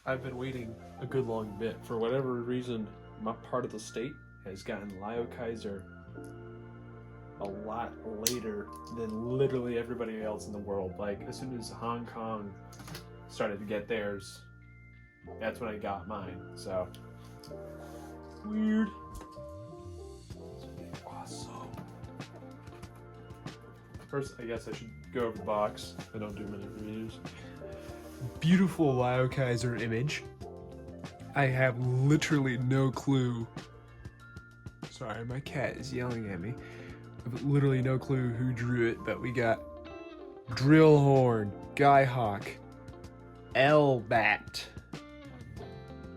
I've been waiting a good long bit. For whatever reason, my part of the state has gotten Liokaiser a lot later than literally everybody else in the world. Like, as soon as Hong Kong started to get theirs, that's when I got mine. So, weird. Awesome. First, I guess I should go over the box. I don't do many reviews. Beautiful Liokaiser image. I have literally no clue. Sorry, my cat is yelling at me. I have literally no clue who drew it, but we got Drillhorn, Skyhawk, Elbat,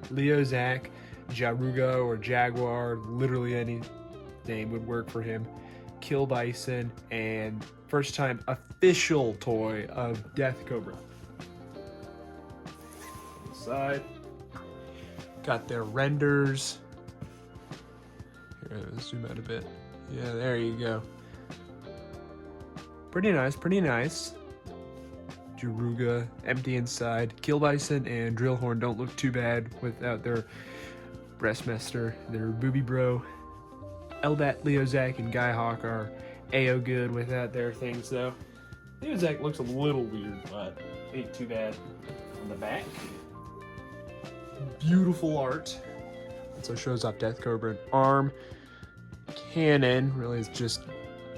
Liokaiser, Jaruga or Jaguar, literally any name would work for him. Kill Bison, and first time official toy of Death Cobra. On the side, got their renders. Here, let's zoom out a bit. Yeah, there you go. Pretty nice, pretty nice. Jaruga, empty inside. Kill Bison and Drillhorn don't look too bad without their breastmaster, their booby bro. Elbat, Liokaiser, and Skyhawk are AO good without their things though. Liokaiser looks a little weird, but ain't too bad. On the back, beautiful art. So shows off Death Cobra and arm. Cannon really is just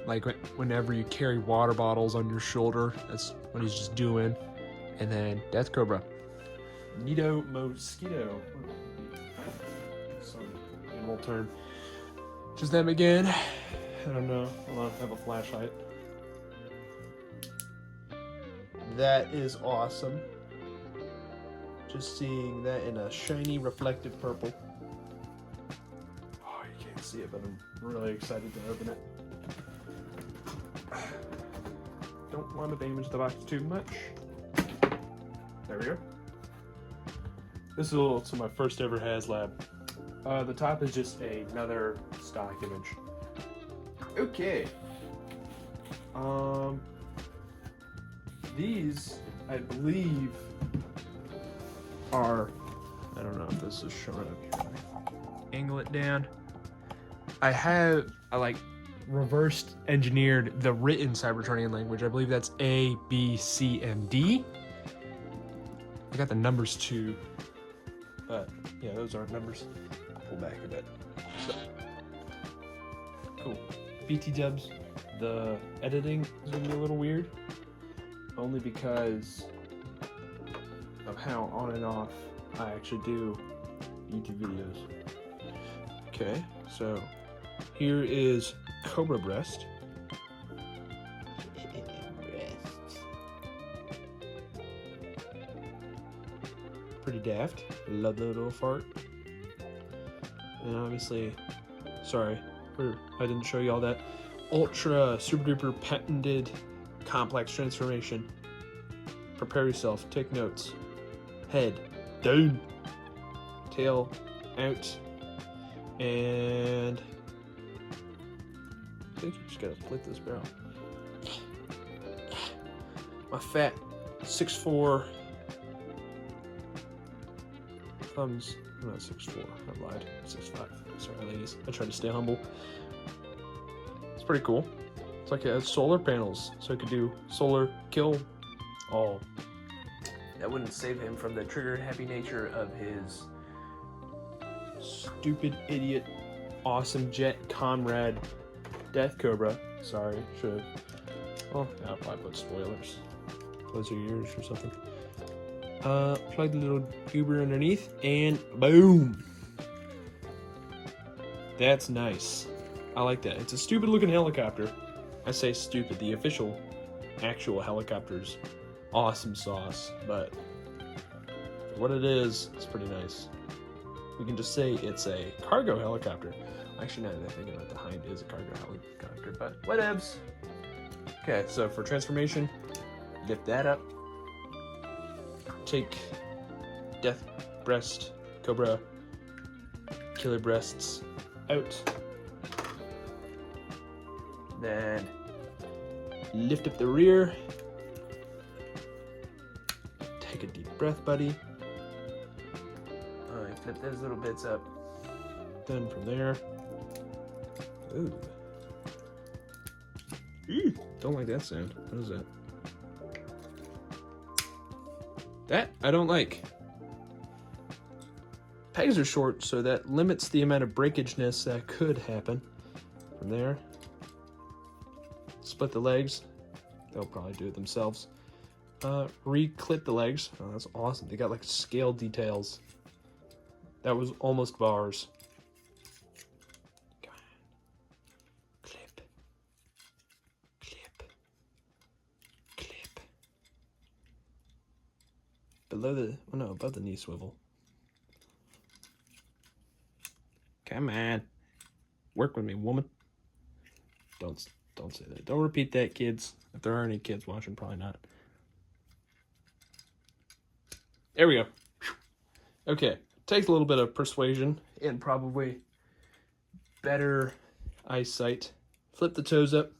like whenever you carry water bottles on your shoulder, that's what he's just doing. And then Death Cobra. Nido Mosquito. Some animal term. Just them again. I don't know. Hold on, I have a flashlight. That is awesome. Just seeing that in a shiny, reflective purple. Oh, you can't see it, but I'm really excited to open it. Don't want to damage the box too much. There we go. This is also my first ever Haslab. The top is just another stock image. Okay. These, I believe, are, I don't know if this is showing up here. Angle it down. I like reversed engineered the written Cybertronian language. I believe that's A, B, C, and D. I got the numbers too, but yeah, those aren't numbers. Pull back a bit. So, cool. BT dubs. The editing is gonna be a little weird, only because of how on and off I actually do YouTube videos. Okay, so here is Cobra Breast. Pretty daft. Love the little fart. And obviously, sorry, I didn't show you all that. Ultra super duper patented complex transformation. Prepare yourself, take notes. Head down, tail out, and I think you just gotta flip this barrel. My fat 6'4" thumbs. I'm not 6'4", I lied. 6'5". Sorry, ladies. I try to stay humble. It's pretty cool. It's like it has solar panels, so it could do solar kill all. That wouldn't save him from the trigger happy nature of his stupid idiot awesome jet comrade Death Cobra. Sorry, should. Oh, yeah, I'll probably put spoilers. Close your ears or something. Plug the little goober underneath, and boom! That's nice. I like that. It's a stupid looking helicopter. I say stupid, the official, actual helicopter's awesome sauce, but for what it is, it's pretty nice. We can just say it's a cargo helicopter. Actually, now that I think about it, the Hind is a cargo helicopter, but whatevs. Okay, so for transformation, lift that up. Take Death Breast, Cobra, Killer Breasts out. Then lift up the rear. Take a deep breath, buddy. Flip those little bits up. Then from there, ooh. Don't like that sound. What is that? That I don't like. Pegs are short, so that limits the amount of breakageness that could happen. From there, split the legs. They'll probably do it themselves. Re-clip the legs. Oh, that's awesome. They got like scale details. That was almost bars. Clip. Clip. Clip. Below the, oh no, above the knee swivel. Come on. Work with me, woman. Don't say that. Don't repeat that, kids. If there are any kids watching, probably not. There we go. Okay. Takes a little bit of persuasion and probably better eyesight. Flip the toes up.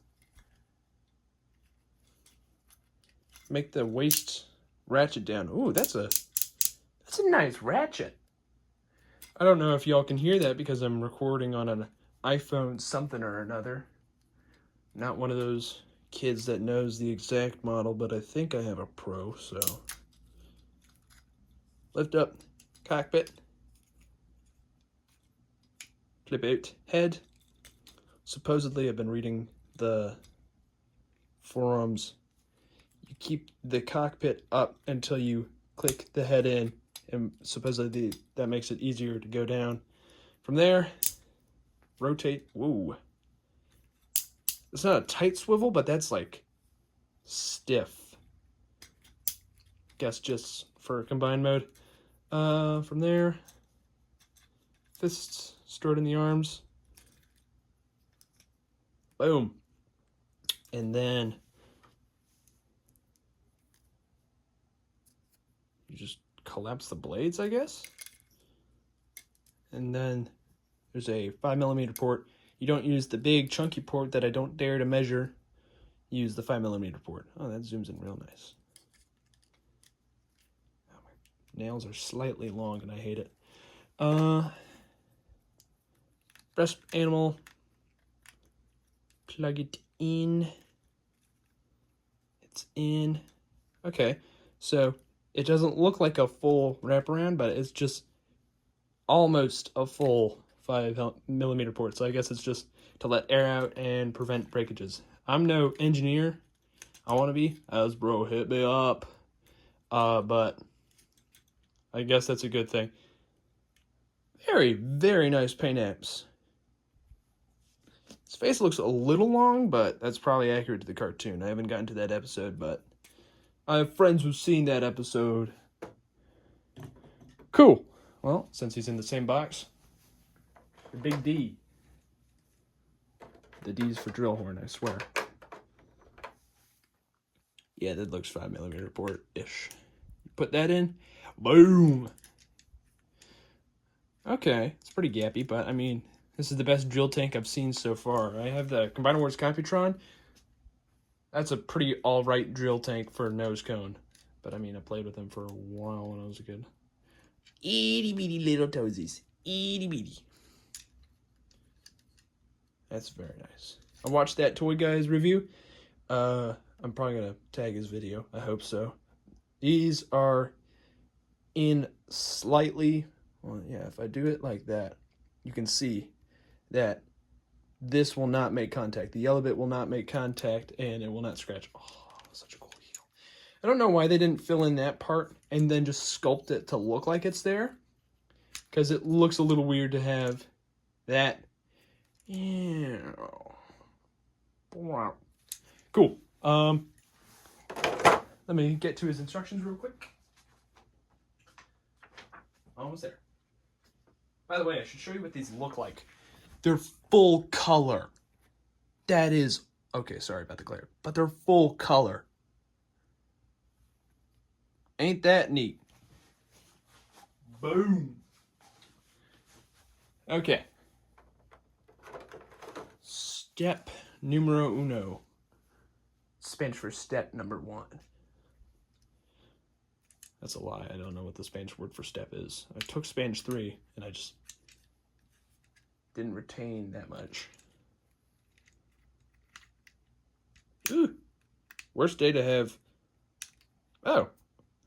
Make the waist ratchet down. Ooh, that's a nice ratchet. I don't know if y'all can hear that because I'm recording on an iPhone something or another. Not one of those kids that knows the exact model, but I think I have a Pro, so. Lift up cockpit. Flip out head. Supposedly, I've been reading the forums. You keep the cockpit up until you click the head in, and supposedly that makes it easier to go down. From there, rotate. Whoa. It's not a tight swivel, but that's like stiff. Guess just for combined mode. From there, fists stored in the arms. Boom. And then you just collapse the blades, I guess. And then there's a 5mm port. You don't use the big chunky port that I don't dare to measure. Use the 5mm port. Oh, that zooms in real nice. Oh, my nails are slightly long and I hate it. Breast animal. Plug it in. It's in. Okay, so it doesn't look like a full wraparound, but it's just almost a full 5mm port. So I guess it's just to let air out and prevent breakages. I'm no engineer. I want to be. As bro, hit me up. But I guess that's a good thing. Very, very nice paint apps. His face looks a little long, but that's probably accurate to the cartoon. I haven't gotten to that episode, but I have friends who've seen that episode. Cool. Well, since he's in the same box, the big D. The D's for drill horn, I swear. Yeah, that looks 5mm port-ish. Put that in. Boom. Okay, it's pretty gappy, but I mean, this is the best drill tank I've seen so far. I have the Combiner Wars Computron. That's a pretty all-right drill tank for a nose cone. But I mean, I played with them for a while when I was a kid. Itty bitty little toesies. Itty bitty. That's very nice. I watched that Toy Guys review. I'm probably going to tag his video. I hope so. These are in slightly... Well, yeah, if I do it like that, you can see that this will not make contact. The yellow bit will not make contact, and it will not scratch. Oh, such a cool heel. I don't know why they didn't fill in that part and then just sculpt it to look like it's there, because it looks a little weird to have that. Yeah. Wow. Cool. Let me get to his instructions real quick. Almost there. By the way, I should show you what these look like. They're full color. That is... Okay, sorry about the glare. But they're full color. Ain't that neat? Boom. Okay. Step numero uno. Spanish for step number 1. That's a lie. I don't know what the Spanish word for step is. I took Spanish 3, and I just didn't retain that much. Ooh. Worst day to have... Oh.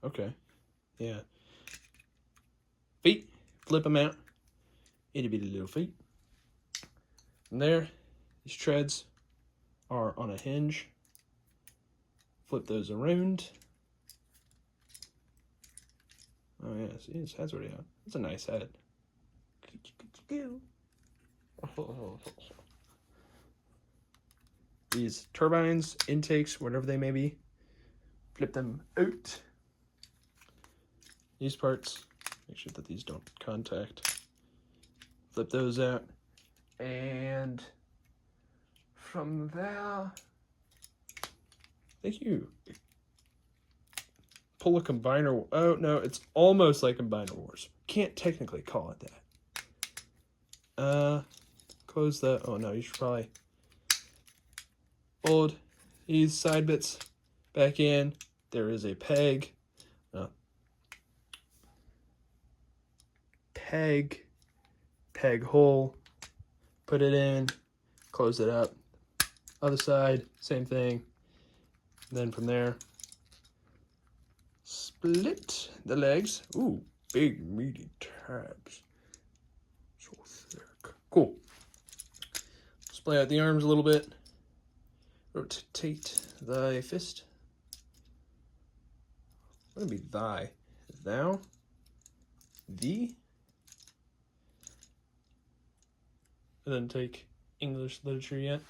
Okay. Yeah. Feet. Flip them out. Itty bitty little feet. And there, these treads are on a hinge. Flip those around. Oh yeah, see, his head's already out. That's a nice head. These turbines, intakes, whatever they may be, flip them out. These parts, make sure that these don't contact. Flip those out. And from there, thank you. Pull a combiner. Oh no, it's almost like Combiner Wars. Can't technically call it that. Close that. Oh no, you should probably fold these side bits back in. There is a peg. Peg hole. Put it in. Close it up. Other side, same thing. Then from there, split the legs. Ooh, big meaty tabs. So thick. Cool. Splay out the arms a little bit. Rotate thy fist. What would be thy? Thou? Thee? I didn't take English literature yet.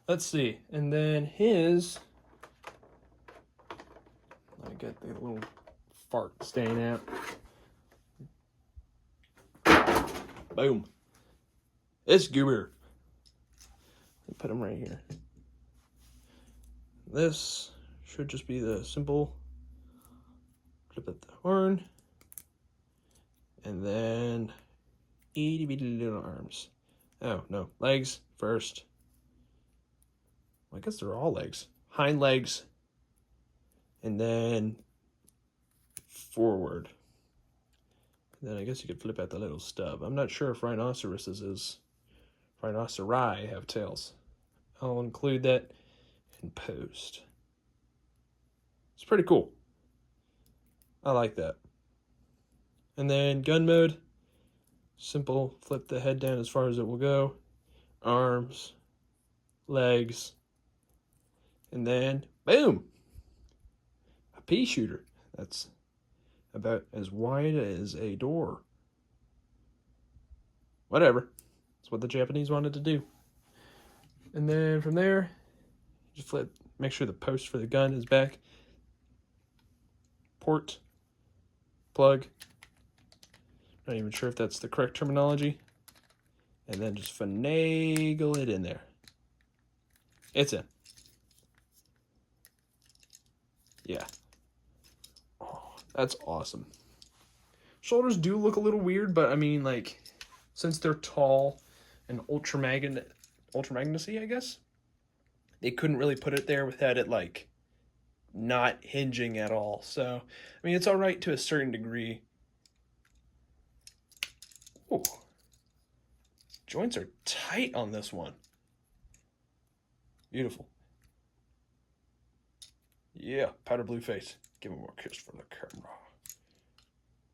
Let's see. And then his... Let me get the little fart stain out. Boom. This goober. Put him right here. This should just be the simple clip at the horn. And then itty bitty little arms. Oh, no. Legs first. Well, I guess they're all legs. Hind legs. And then forward. And then I guess you could flip out the little stub. I'm not sure if rhinoceri have tails. I'll include that in post. It's pretty cool. I like that. And then gun mode. Simple, flip the head down as far as it will go. Arms, legs, and then boom! A pea shooter. That's about as wide as a door. Whatever. That's what the Japanese wanted to do. And then from there, just flip, make sure the post for the gun is back. Port, plug. Not even sure if that's the correct terminology. And then just finagle it in there. It's in. Yeah. Oh, that's awesome. Shoulders do look a little weird, but I mean, like, since they're tall and ultramagnecy, I guess, they couldn't really put it there without it, like, not hinging at all. So, I mean, it's all right to a certain degree. Oh, joints are tight on this one. Beautiful. Yeah, powder blue face. Give him more kiss for the camera.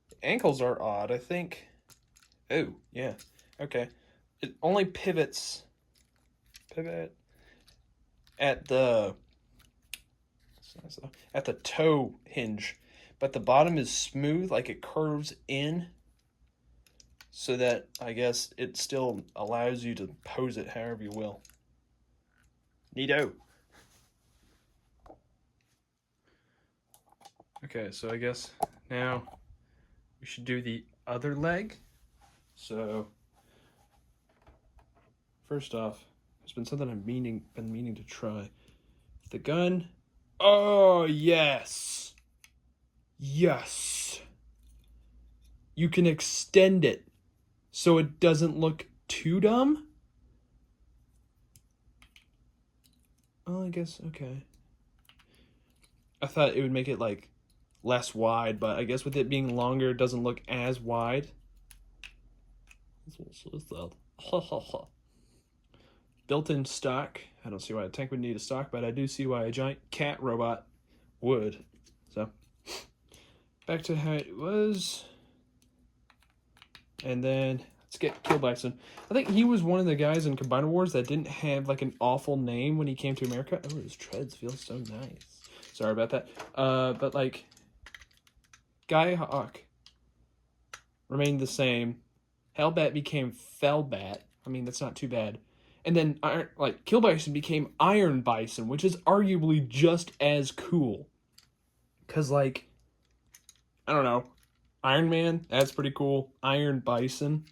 The ankles are odd, I think. Oh, yeah. Okay. It only pivot at the toe hinge, but the bottom is smooth, like it curves in, so that I guess it still allows you to pose it however you will. Neato. Okay, so I guess now we should do the other leg. So first off, it's been something I've been meaning to try. The gun. Oh yes, yes. You can extend it so it doesn't look too dumb. Oh, I guess okay. I thought it would make it like less wide, but I guess with it being longer, it doesn't look as wide. Built-in stock. I don't see why a tank would need a stock, but I do see why a giant cat robot would. So, back to how it was. And then, let's get Kill Bison. I think he was one of the guys in Combiner Wars that didn't have, like, an awful name when he came to America. Oh, his treads feel so nice. Sorry about that. But, like, Guy Hawk remained the same. Hellbat became Fellbat. I mean, that's not too bad. And then, Kill Bison became Iron Bison, which is arguably just as cool. Because, like, I don't know. Iron Man, that's pretty cool. Iron Bison.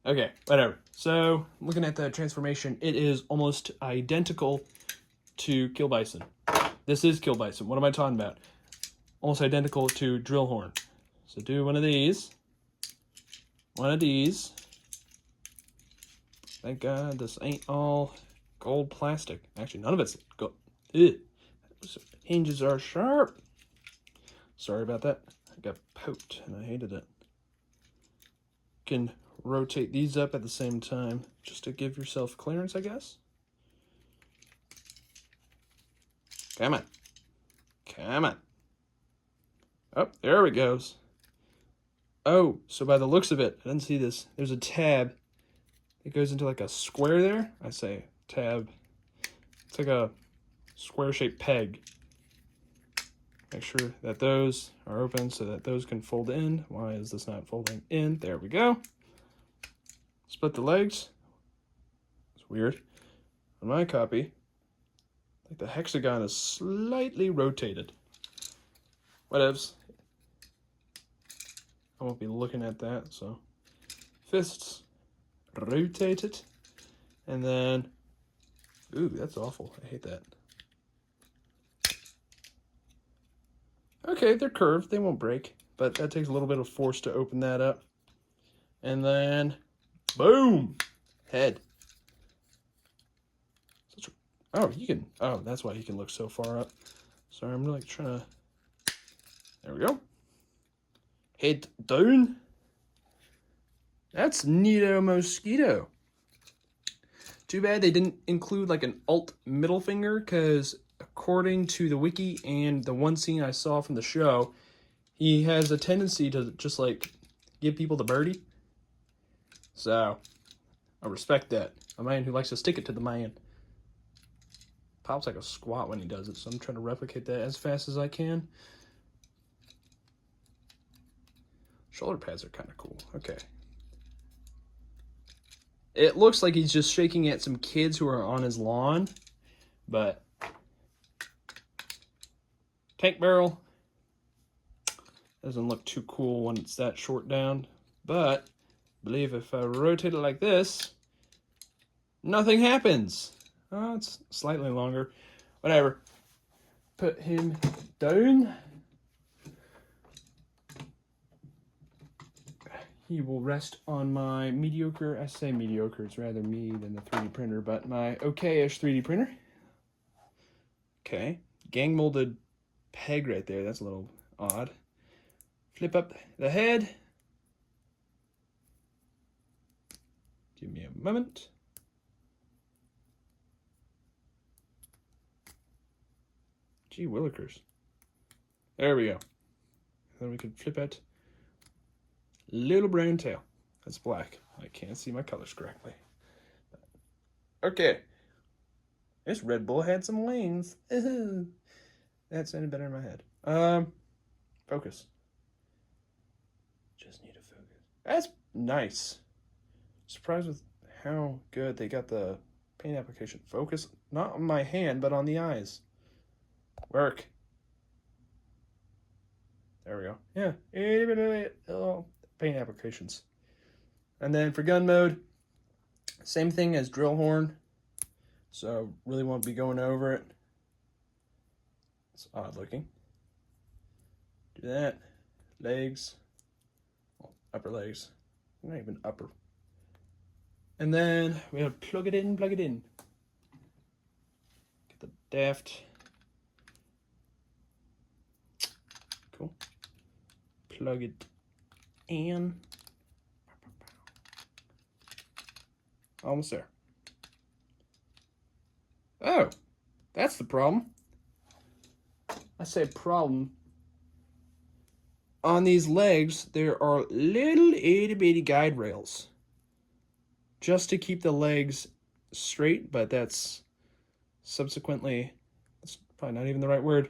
Okay, whatever. So, looking at the transformation, it is almost identical to Kill Bison. This is Kill Bison. What am I talking about? Almost identical to Drillhorn. So, do one of these. One of these. Thank God this ain't all gold plastic. Actually, none of it's gold. Ugh. Hinges are sharp. Sorry about that. I got poked and I hated it. You can rotate these up at the same time just to give yourself clearance, I guess. Come on. Come on. Oh, there it goes. Oh, so by the looks of it, I didn't see this. There's a tab. It goes into like a square there. I say tab. It's like a square-shaped peg. Make sure that those are open so that those can fold in. Why is this not folding in? There we go. Split the legs. It's weird. On my copy, I think the hexagon is slightly rotated. Whatevs. I won't be looking at that, so. Fists. Rotate it. And then, ooh, that's awful. I hate that. Okay, they're curved. They won't break. But that takes a little bit of force to open that up. And then, boom! Head. Oh, you can... Oh, that's why he can look so far up. Sorry, I'm like trying to... There we go. Head down. That's Neato Mosquito. Too bad they didn't include like an alt middle finger, because according to the wiki and the one scene I saw from the show, he has a tendency to just like give people the birdie. So, I respect that. A man who likes to stick it to the man. Pops like a squat when he does it, so I'm trying to replicate that as fast as I can. Shoulder pads are kind of cool. Okay. It looks like he's just shaking at some kids who are on his lawn, but tank barrel doesn't look too cool when it's that short down, but I believe if I rotate it like this, nothing happens. Oh, it's slightly longer. Whatever. Put him down. He will rest on my mediocre, I say mediocre, it's rather me than the 3D printer, but my okay-ish 3D printer. Okay, gang molded peg right there, that's a little odd. Flip up the head. Give me a moment. Gee willikers. There we go. Then we can flip it. Little brown tail. That's black. I can't see my colors correctly. Okay. This Red Bull had some wings. That sounded better in my head. Focus. Just need to focus. That's nice. Surprised with how good they got the paint application. Focus, not on my hand, but on the eyes. Work. There we go. Yeah. Paint applications. And then for gun mode, same thing as drill horn. So really won't be going over it. It's odd looking. Do that. Legs. Well, upper legs. Not even upper. And then we have plug it in, plug it in. Get the daft. Cool. Plug it in. Almost there. Oh, that's the problem. I say problem. On these legs, there are little itty bitty guide rails. Just to keep the legs straight, but that's subsequently, that's probably not even the right word,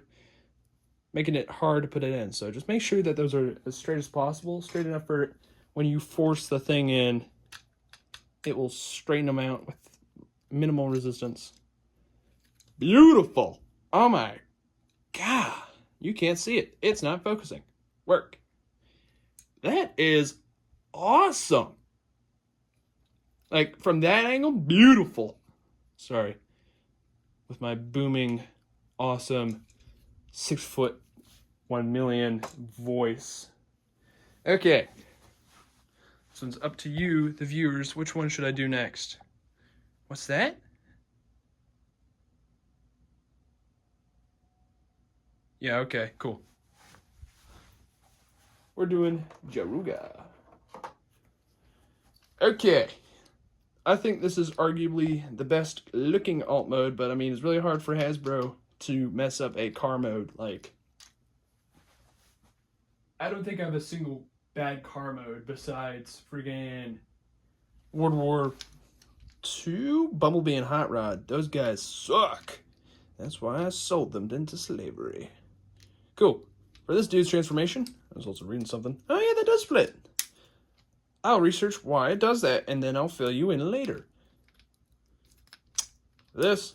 making it hard to put it in. So just make sure that those are as straight as possible, straight enough for when you force the thing in, it will straighten them out with minimal resistance. Beautiful. Oh my God. You can't see it. It's not focusing. Work. That is awesome. Like, from that angle, beautiful. Sorry. With my booming, awesome 6'1" voice. Okay. So it's up to you, the viewers. Which one should I do next? What's that? Yeah, okay, cool. We're doing Jaruga. Okay. I think this is arguably the best looking alt mode, but I mean, it's really hard for Hasbro to mess up a car mode. Like, I don't think I have a single bad car mode besides friggin' World War II, Bumblebee, and Hot Rod. Those guys suck. That's why I sold them into slavery. Cool. For this dude's transformation, I was also reading something. Oh yeah, that does split. I'll research why it does that, and then I'll fill you in later. This.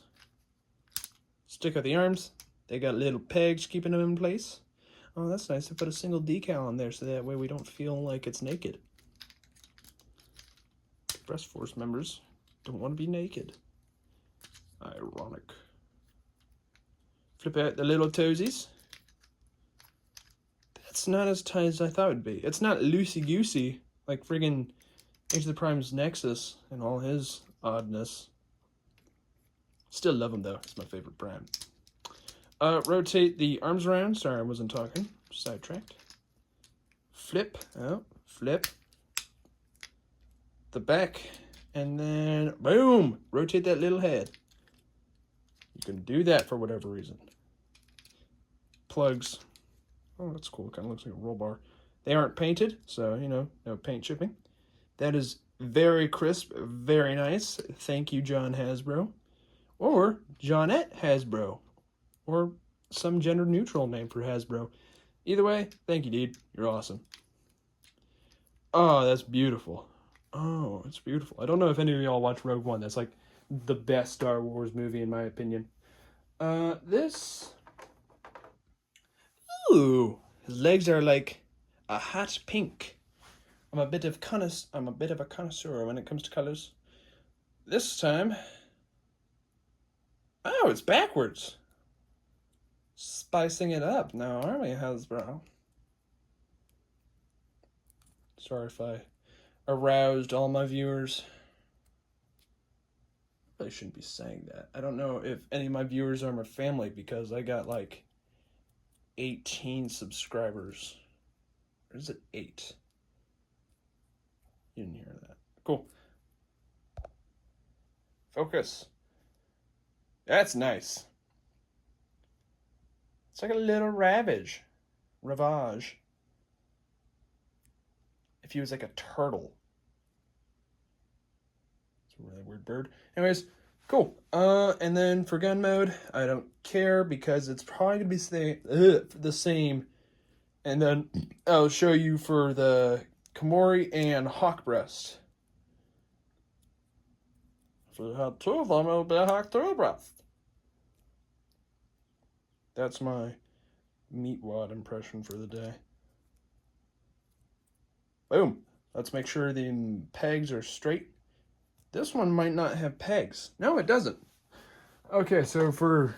Stick out the arms. They got little pegs keeping them in place. Oh, that's nice. They put a single decal on there so that way we don't feel like it's naked. Breast Force members don't want to be naked. Ironic. Flip out the little toesies. That's not as tight as I thought it would be. It's not loosey-goosey like friggin' Age of the Prime's Nexus and all his oddness. Still love him, though. It's my favorite Prime. Rotate the arms around. Sorry, I wasn't talking. Sidetracked. Flip. Oh, flip. The back. And then, boom! Rotate that little head. You can do that for whatever reason. Plugs. Oh, that's cool. It kind of looks like a roll bar. They aren't painted, so, you know, no paint chipping. That is very crisp, very nice. Thank you, John Hasbro. Or Johnette Hasbro. Or some gender-neutral name for Hasbro. Either way, thank you, dude. You're awesome. Oh, that's beautiful. Oh, it's beautiful. I don't know if any of y'all watch Rogue One. That's like the best Star Wars movie, in my opinion. This... Ooh, his legs are like a hot pink. I'm a bit of a connoisseur when it comes to colors. This time, oh, it's backwards. Spicing it up now, aren't we, Hasbro? Sorry if I aroused all my viewers. I really shouldn't be saying that. I don't know if any of my viewers are my family because I got like 18 subscribers. Or is it 8? You didn't hear that. Cool. Focus. That's nice. It's like a little ravage. Ravage. If he was like a turtle. It's a really weird bird. Anyways, cool. And then for gun mode, I don't care because it's probably going to be the same. And then I'll show you for the Komori and Hawk Breast. If you had two of them, it would be a Hawk Breast. That's my meat wad impression for the day. Boom. Let's make sure the pegs are straight. This one might not have pegs. No, it doesn't. Okay, so for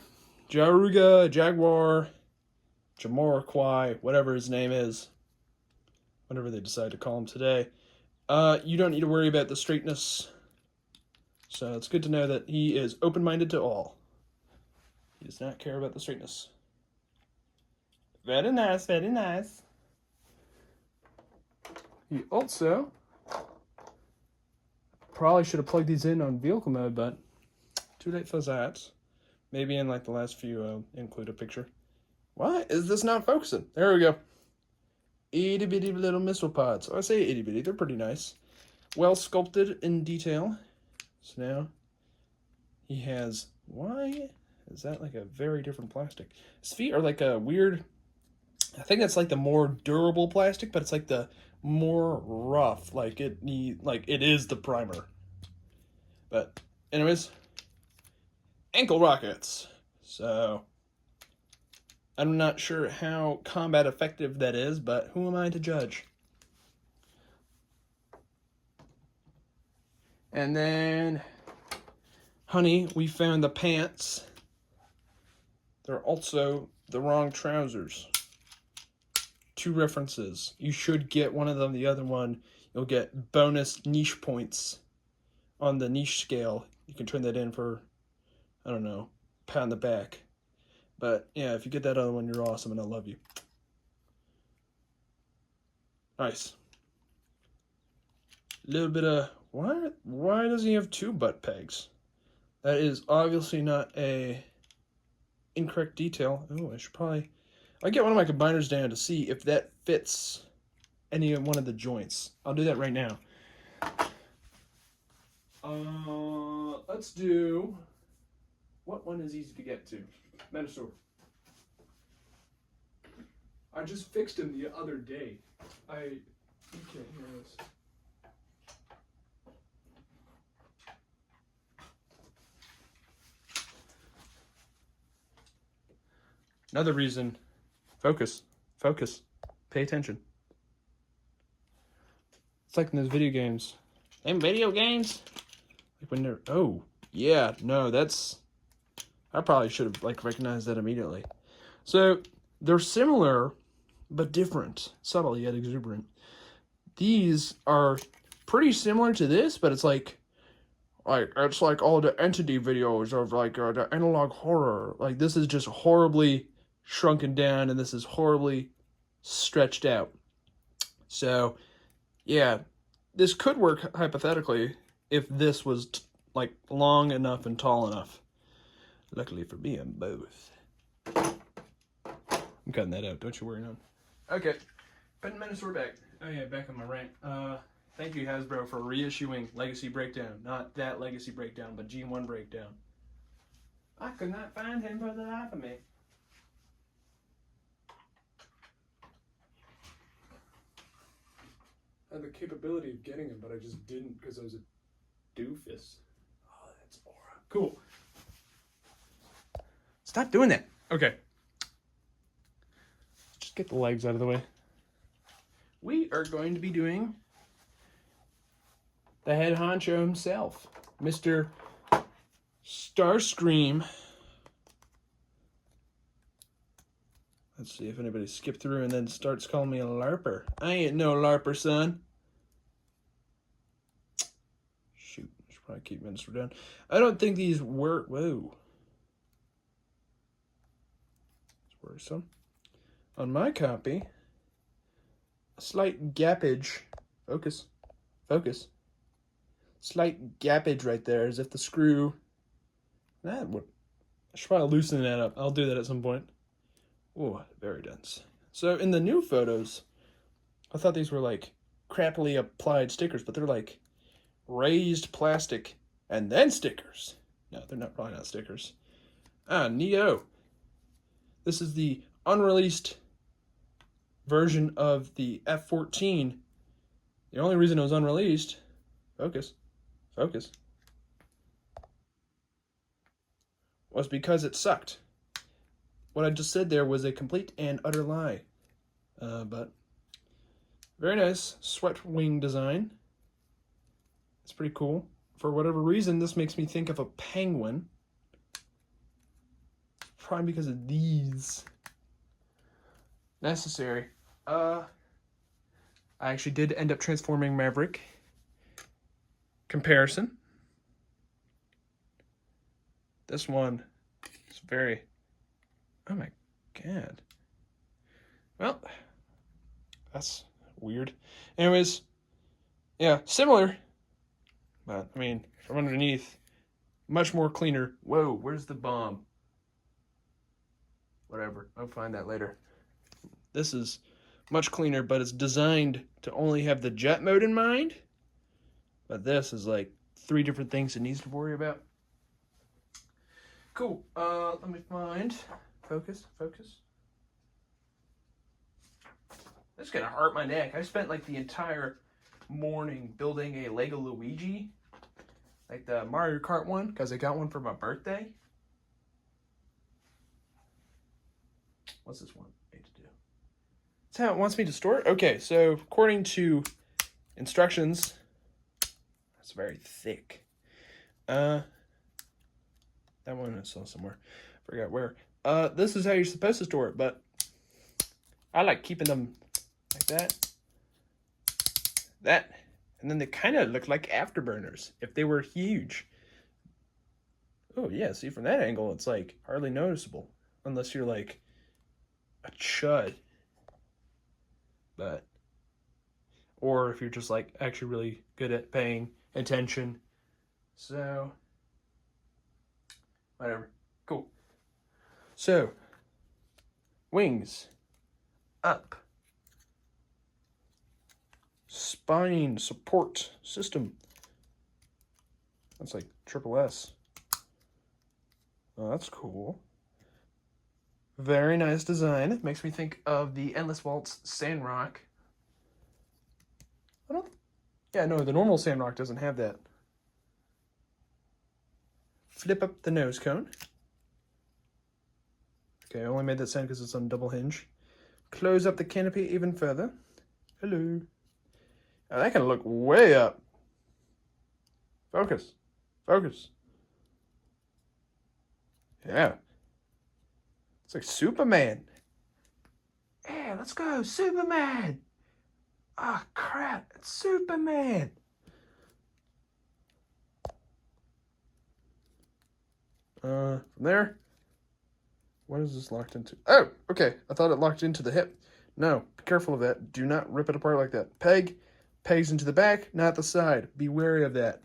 Jaruga, Jaguar, Jamiroquai, whatever his name is, whatever they decide to call him today, you don't need to worry about the straightness. So it's good to know that he is open-minded to all. He does not care about the straightness. Very nice, very nice. He also probably should have plugged these in on vehicle mode, but too late for that. Maybe in like the last few I'll include a picture. Why is this not focusing? There we go. Itty bitty little missile pods. Oh, I say itty bitty, they're pretty nice. Well sculpted in detail. So now he has, why is that like a very different plastic? His feet are like a weird, I think that's like the more durable plastic, but it's like the more rough. Like it is the primer. But anyways, ankle rockets. So I'm not sure how combat effective that is, but who am I to judge? And then, honey, we found the pants. They're also the wrong trousers. 2 references. You should get one of them. The other one, you'll get bonus niche points on the niche scale. You can turn that in for, I don't know, pat on the back. But yeah, if you get that other one, you're awesome and I love you. Nice. A little bit of, why does he have 2 butt pegs? That is obviously not a incorrect detail. Oh, I'll get one of my combiners down to see if that fits any one of the joints. I'll do that right now. Let's do, what one is easy to get to? Menosaur. I just fixed him the other day. You can't hear this. Another reason, focus, pay attention. It's like in those video games. Them video games? Like when they're, oh, yeah, no, I probably should have like recognized that immediately. So they're similar, but different. Subtle yet exuberant. These are pretty similar to this, but it's like it's like all the Entity videos of like the analog horror. Like this is just horribly shrunken down, and this is horribly stretched out. So, yeah, this could work hypothetically if this was like long enough and tall enough. Luckily for me, I'm both. I'm cutting that out. Don't you worry, none. Okay, putting Menosaur back. Oh yeah, back on my rant. Thank you, Hasbro, for reissuing Legacy Breakdown. Not that Legacy Breakdown, but G1 Breakdown. I could not find him for the life of me. I had the capability of getting him, but I just didn't because I was a doofus. Oh, that's aura. Cool. Stop doing that. Okay. Just get the legs out of the way. We are going to be doing the head honcho himself, Mr. Starscream. Let's see if anybody skipped through and then starts calling me a LARPer. I ain't no LARPer, son. Shoot, I should probably keep Menosaur down. I don't think these work. Whoa. It's worrisome. On my copy, a slight gappage. Focus. Slight gappage right there, as if the screw. I should probably loosen that up. I'll do that at some point. Oh, very dense. So in the new photos, I thought these were like crappily applied stickers, but they're like raised plastic and then stickers. No, they're probably not stickers. Neo. This is the unreleased version of the F-14. The only reason it was unreleased, focus, was because it sucked. What I just said there was a complete and utter lie. But very nice sweat wing design. It's pretty cool. For whatever reason, this makes me think of a penguin. Probably because of these. Necessary. I actually did end up transforming Maverick. Comparison. This one is very... Oh my god. Well, that's weird. Anyways, yeah, similar. But, I mean, from underneath, much more cleaner. Whoa, where's the bomb? Whatever, I'll find that later. This is much cleaner, but it's designed to only have the jet mode in mind. But this is like 3 different things it needs to worry about. Cool. Let me find. Focus. This is gonna hurt my neck. I spent like the entire morning building a Lego Luigi, like the Mario Kart one, because I got one for my birthday. What's this one need to do? That's how it wants me to store it? Okay, so according to instructions, it's very thick. That one is still somewhere. Forgot where. This is how you're supposed to store it, but I like keeping them like that, and then they kind of look like afterburners if they were huge. Oh yeah, see from that angle, it's like hardly noticeable unless you're like a chud. But or if you're just like actually really good at paying attention. So whatever. Cool. So wings up. Spine support system. That's like triple S. Oh, that's cool. Very nice design. It makes me think of the Endless Waltz Sandrock. Yeah, no, the normal Sandrock doesn't have that. Flip up the nose cone. Okay, I only made that sound because it's on double hinge. Close up the canopy even further. Hello. Now that can look way up. Focus. Yeah. It's like Superman. Yeah, let's go, Superman. Ah, crap, it's Superman. From there, what is this locked into? Oh, okay, I thought it locked into the hip. No, be careful of that. Do not rip it apart like that. Pegs into the back, not the side. Be wary of that.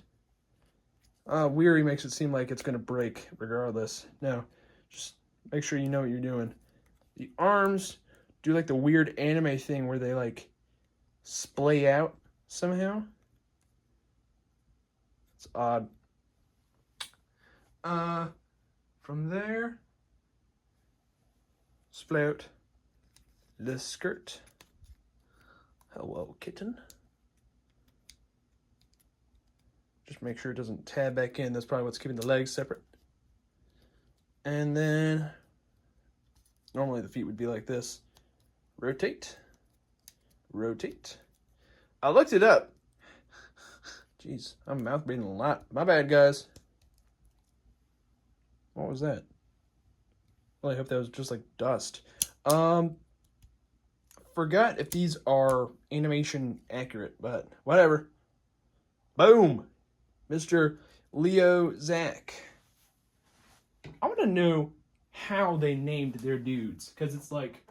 Weary makes it seem like it's going to break regardless. No, just make sure you know what you're doing. The arms do like the weird anime thing where they like splay out somehow. It's odd. From there, splay out the skirt. Hello, kitten. Just make sure it doesn't tab back in. That's probably what's keeping the legs separate. And then, normally the feet would be like this. Rotate. I looked it up. Jeez, I'm mouth breathing a lot. My bad, guys. What was that? Well, I hope that was just like dust. Forgot if these are animation accurate, but whatever. Boom. Mr. Leo Zach. I want to know how they named their dudes, because it's like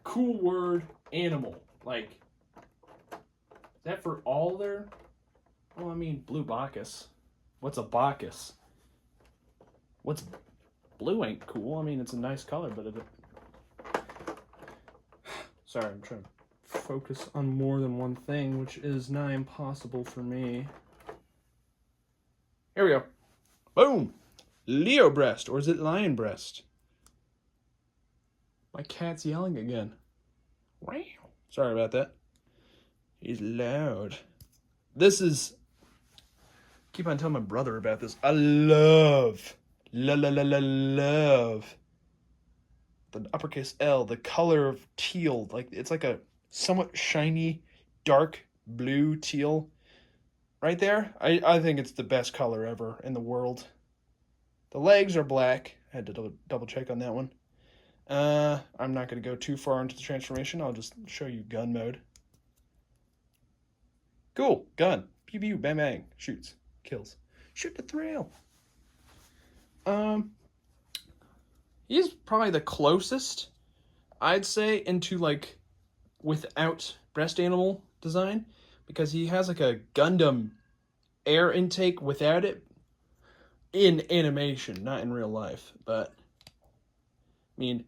cool word animal. Like, is that for all their? Well, I mean, blue Bacchus. What's a Bacchus? What's blue ain't cool. I mean, it's a nice color, but sorry, I'm trying to focus on more than one thing, which is nigh impossible for me. Here we go. Boom. Leo breast, or is it lion breast? My cat's yelling again. Wow. Sorry about that. He's loud. This is... keep on telling my brother about this. I love the uppercase L, the color of teal. Like, it's like a somewhat shiny, dark blue teal. Right there, I think it's the best color ever in the world. The legs are black. I had to double check on that one. I'm not going to go too far into the transformation. I'll just show you gun mode. Cool, gun. Pew pew, bang bang. Shoots, kills. Shoot to thrill. He's probably the closest I'd say into like without breast animal design, because he has like a Gundam air intake without it in animation, not in real life. But I mean,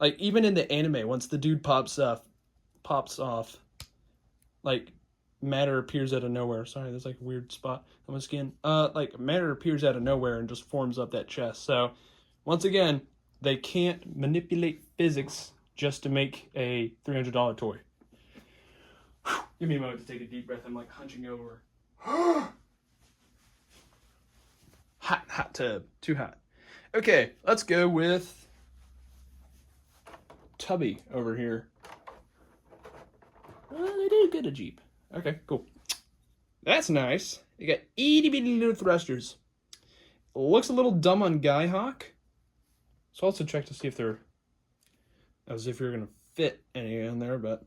like even in the anime, once the dude pops off, like matter appears out of nowhere. Sorry, there's like a weird spot on my skin. Like matter appears out of nowhere and just forms up that chest. So once again, they can't manipulate physics just to make a $300 toy. Whew. Give me a moment to take a deep breath. I'm like hunching over. Hot tub. Too hot. Okay, let's go with Tubby over here. Well, they did get a Jeep. Okay, cool. That's nice. You got itty bitty little thrusters. Looks a little dumb on Skyhawk. So also check to see if they're as if you're gonna fit any in there, but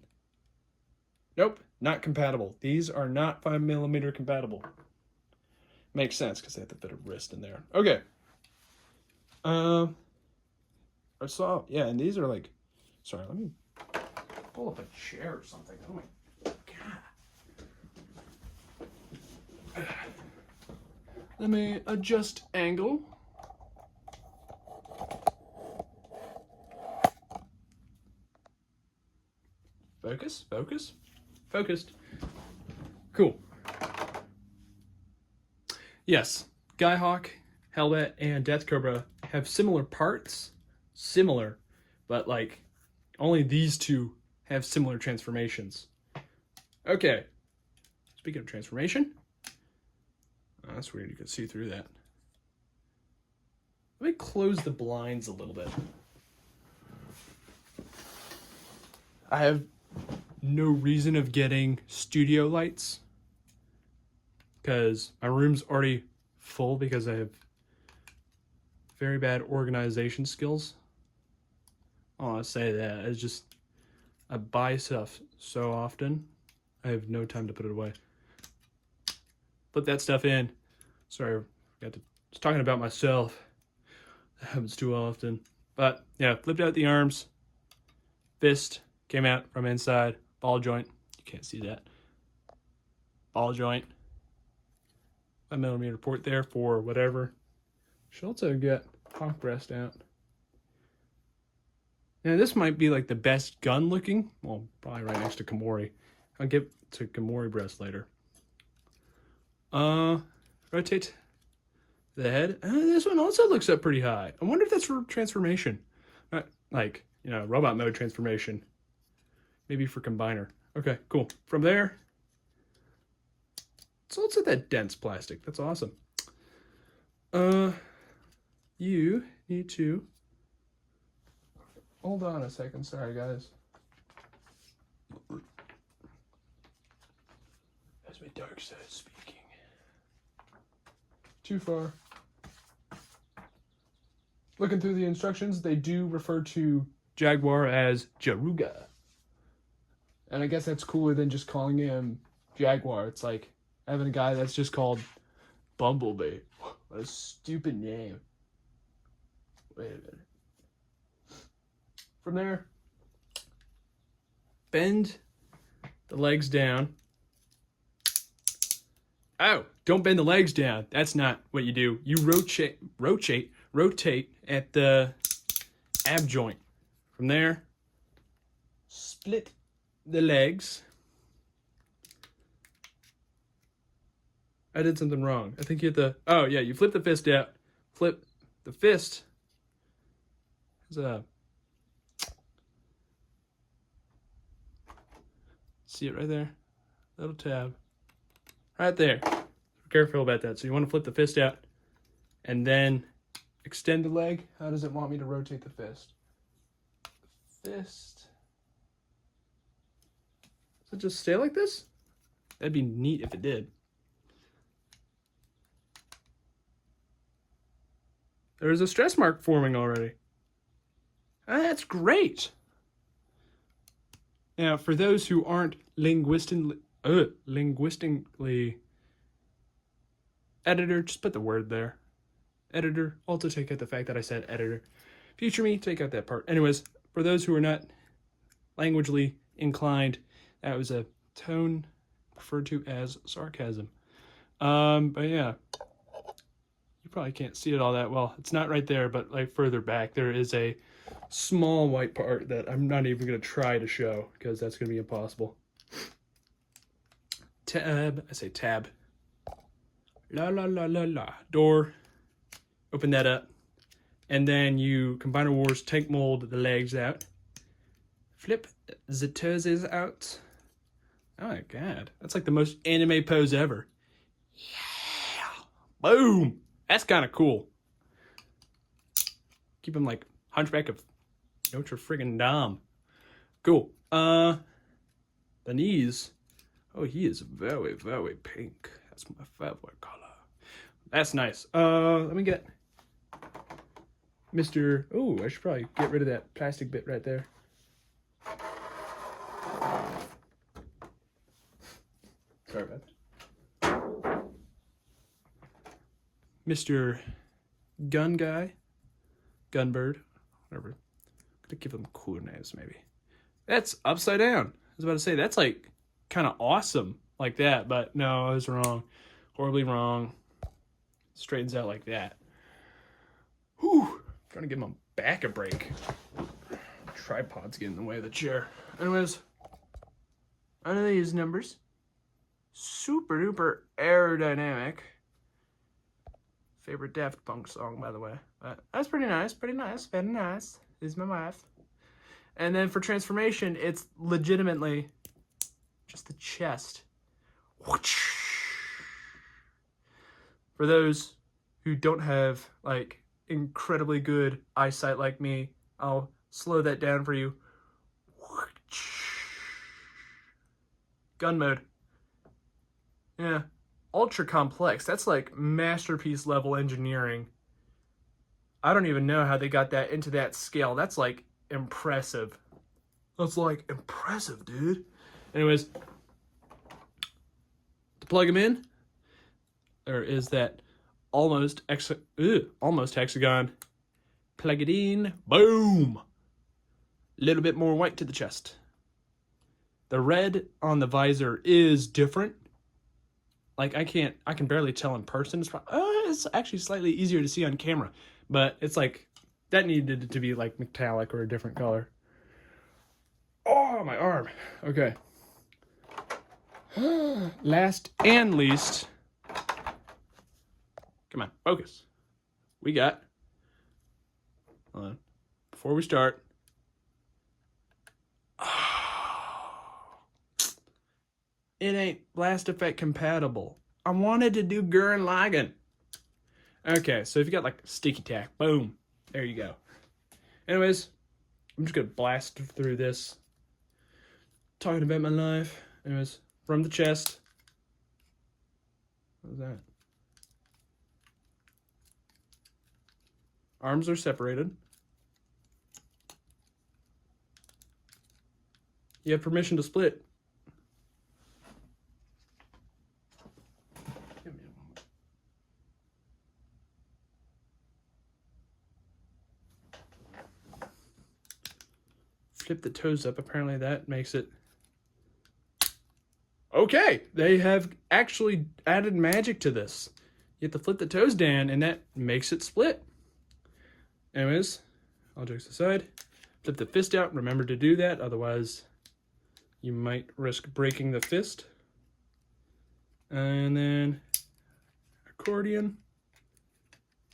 nope, not compatible. These are not 5mm compatible. Makes sense because they have to fit a wrist in there. Okay. I saw, yeah, and these are like, sorry, let me pull up a chair or something. Oh my God. Let me adjust angle. Focus, focus, focused. Cool. Yes, Skyhawk, Hellbat, and Death Cobra have similar parts. Similar, but like only these two have similar transformations. Okay. Speaking of transformation. Oh, that's weird, you can see through that. Let me close the blinds a little bit. I have no reason of getting studio lights because my room's already full because I have very bad organization skills. I want to say that. It's just, I buy stuff so often, I have no time to put it away. Put that stuff in. Sorry, I was talking about myself. That happens too often. But yeah, flipped out the arms. Fist came out from inside. Ball joint. You can't see that. Ball joint. 5mm port there for whatever. Should also get hawk breast out. Now this might be like the best gun looking. Well, probably right next to Komori. I'll get to Komori breast later. Rotate the head. This one also looks up pretty high. I wonder if that's for transformation. Not like, you know, robot mode transformation. Maybe for combiner. Okay, cool. From there, it's also that dense plastic. That's awesome. You need to hold on a second. Sorry, guys. That's my dark side speaking. Too far. Looking through the instructions, they do refer to Jaguar as Jaruga. And I guess that's cooler than just calling him Jaguar. It's like having a guy that's just called Bumblebee. What a stupid name. Wait a minute. From there, bend the legs down. Oh, don't bend the legs down. That's not what you do. You rotate at the ab joint. From there, split the legs. I did something wrong. I think you hit the, oh yeah, you flip the fist out. Flip the fist. There's a, see it right there? Little tab. Right there. Be careful about that. So you want to flip the fist out and then extend the leg. How does it want me to rotate the fist? The fist. Does it just stay like this? That'd be neat if it did. There's a stress mark forming already. That's great. Now, for those who aren't linguistically editor, just put the word there. Editor. Also take out the fact that I said editor. Future me, take out that part. Anyways, for those who are not languagely inclined, that was a tone referred to as sarcasm. But yeah, you probably can't see it all that well. It's not right there, but like further back, there is a small white part that I'm not even going to try to show because that's going to be impossible. Tab, I say tab. La la la la la. Door. Open that up. And then you Combiner Wars tank mold the legs out. Flip the toes out. Oh my god. That's like the most anime pose ever. Yeah. Boom. That's kind of cool. Keep him like Hunchback of Notre friggin' Dame. Cool. The knees. Oh, he is very, very pink. That's my favorite color. That's nice. Let me get Mr. Oh, I should probably get rid of that plastic bit right there. Sorry about that. Mr. Gun Guy. Gunbird. Whatever. I'm gonna give them cooler names, maybe. That's upside down. I was about to say, that's like kind of awesome like that, but no, I was wrong. Horribly wrong. Straightens out like that. Whew. Trying to give my back a break. Tripod's getting in the way of the chair. Anyways, under these numbers, super duper aerodynamic. Favorite Daft Punk song, by the way. But that's pretty nice, very nice. This is my wife. And then for transformation, it's legitimately just the chest. For those who don't have like incredibly good eyesight like me, I'll slow that down for you. Gun mode. Yeah. Ultra complex. That's like masterpiece level engineering. I don't even know how they got that into that scale. That's like impressive. That's like impressive, dude. Anyways, to plug them in, there is that almost hexagon. Plug it in. Boom. A little bit more white to the chest. The red on the visor is different. Like I can barely tell in person. It's actually slightly easier to see on camera, but it's like that needed to be like metallic or a different color. Oh, my arm. Okay. Last and least, come on, focus. We got, hold on, before we start, it ain't Blast Effect compatible. I wanted to do Gurren Lagann. Okay, so if you got like sticky tack, boom, there you go. Anyways, I'm just gonna blast through this. Talking about my life. Anyways, from the chest. What was that? Arms are separated. You have permission to split. Flip the toes up. Apparently that makes it... Okay, they have actually added magic to this. You have to flip the toes down, and that makes it split. Anyways, all jokes aside, flip the fist out. Remember to do that, otherwise you might risk breaking the fist. And then accordion.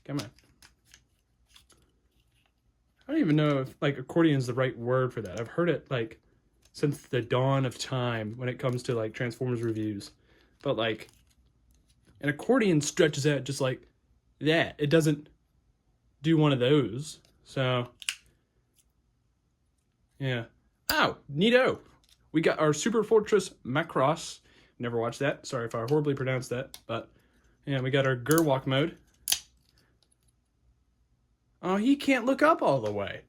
Come on. I don't even know if like accordion is the right word for that. I've heard it like since the dawn of time when it comes to like Transformers reviews. But like an accordion stretches out just like that. It doesn't do one of those. So yeah. Oh, neato. We got our Super Fortress Macross. Never watched that. Sorry if I horribly pronounced that. But yeah, we got our Gerwalk mode. Oh, he can't look up all the way.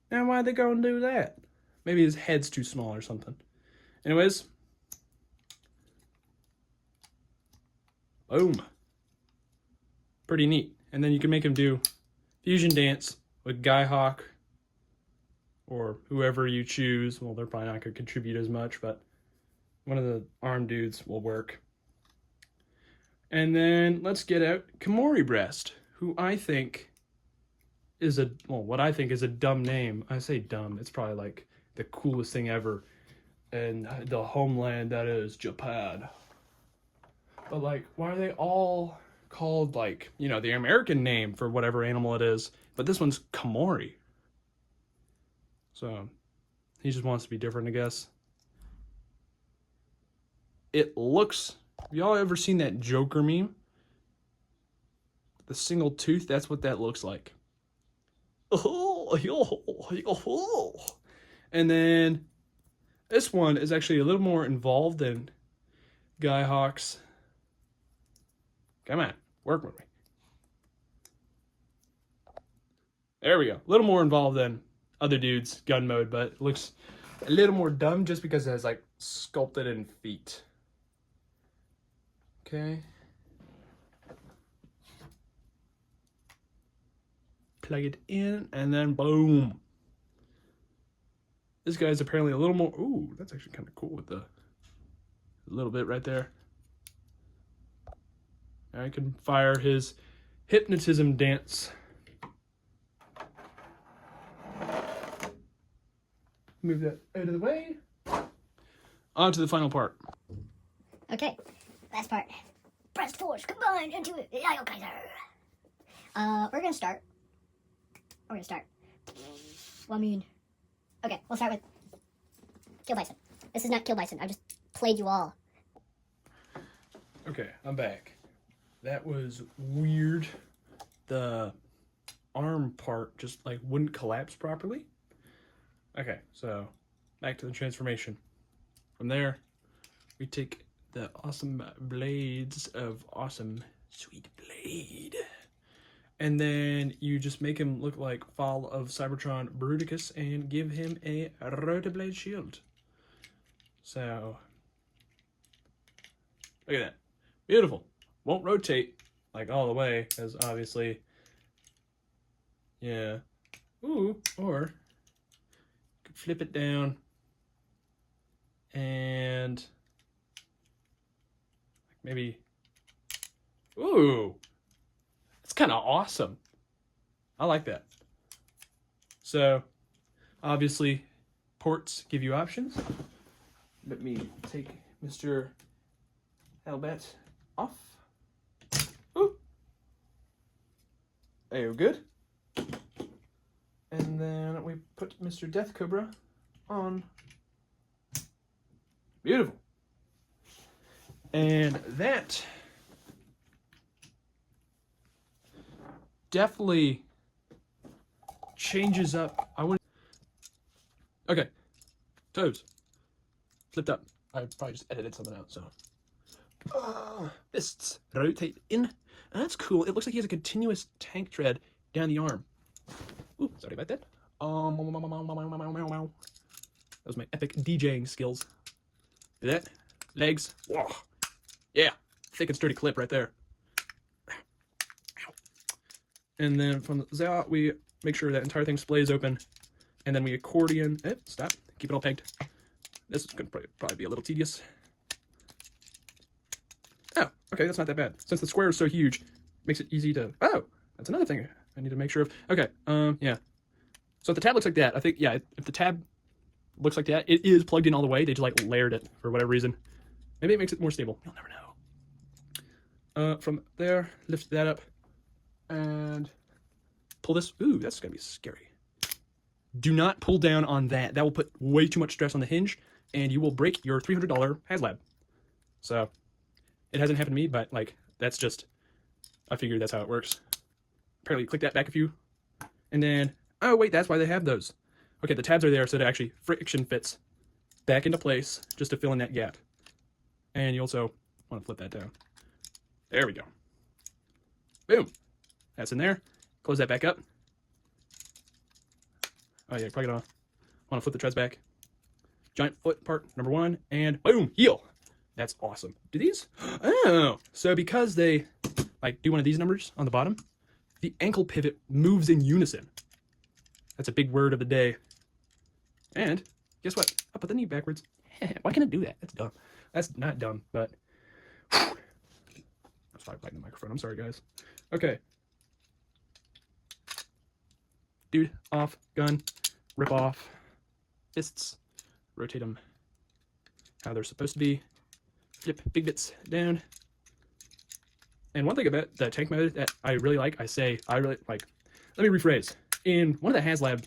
Now why'd they go and do that? Maybe his head's too small or something. Anyways. Boom. Pretty neat. And then you can make him do fusion dance with Guy Hawk or whoever you choose. Well, they're probably not going to contribute as much, but one of the armed dudes will work. And then let's get out Komori Breast, who I think is what I think is a dumb name. I say dumb, it's probably like the coolest thing ever in the homeland that is Japan. But like, why are they all called like, you know, the American name for whatever animal it is, but this one's Komori? So he just wants to be different, I guess. It looks, have y'all ever seen that Joker meme? The single tooth, that's what that looks like. And then this one is actually a little more involved than Guy Hawk's. Come on, work with me. There we go. A little more involved than other dudes' gun mode, but it looks a little more dumb just because it has like sculpted in feet. Okay. Plug it in, and then boom. This guy's apparently a little more, ooh, that's actually kind of cool with the little bit right there. I can fire his hypnotism dance. Move that out of the way. On to the final part. Okay, last part. Breast force combined into Liokaiser. We're gonna start. Well, I mean, okay, we'll start with Kill Bison. This is not Kill Bison. I just played you all. Okay, I'm back. That was weird. The arm part just like wouldn't collapse properly. Okay, so back to the transformation. From there, we take the awesome blades of awesome sweet blade. And then you just make him look like Fall of Cybertron Bruticus and give him a Rotoblade shield. So, look at that. Beautiful. Won't rotate like all the way, because obviously, yeah. Ooh, or you could flip it down and maybe, ooh. It's kind of awesome. I like that. So, obviously, ports give you options. Let me take Mr. Hellbat off. Ooh. There we go, good. And then we put Mr. Death Cobra on. Beautiful. And that definitely changes up. I would. Okay, toes flipped up. I probably just edited something out. So fists rotate in. That's cool. It looks like he has a continuous tank tread down the arm. Ooh, sorry about that. That was my epic DJing skills. See that? Legs. Whoa. Yeah, thick and sturdy clip right there. And then from the Zao, we make sure that entire thing splays open. And then we accordion. Stop. Keep it all pegged. This is going to probably be a little tedious. Oh, okay, that's not that bad. Since the square is so huge, it makes it easy to... Oh, that's another thing I need to make sure of. Okay, yeah. So if the tab looks like that, I think, yeah, if the tab looks like that, it is plugged in all the way. They just, like, layered it for whatever reason. Maybe it makes it more stable. You'll never know. From there, lift that up. And pull this. Ooh, that's gonna be scary. Do not pull down on that. That will put way too much stress on the hinge, and you will break your $300 Haslab. So, it hasn't happened to me, but like that's just. I figured that's how it works. Apparently, click that back a few, and then oh wait, that's why they have those. Okay, the tabs are there so it actually friction fits back into place just to fill in that gap. And you also want to flip that down. There we go. Boom. That's in there. Close that back up. Oh yeah, plug it on. Want to flip the treads back. Giant foot part, number 1, and boom, heel. That's awesome. Do these? Oh, so because they like do one of these numbers on the bottom, the ankle pivot moves in unison. That's a big word of the day. And guess what? I put the knee backwards. Why can't I do that? That's dumb. That's not dumb, but I was probably biting the microphone. I'm sorry, guys. Okay. Dude, off, gun, rip off, fists, rotate them how they're supposed to be, flip big bits down. And one thing about the tank mode that I really like, let me rephrase. In one of the Haslab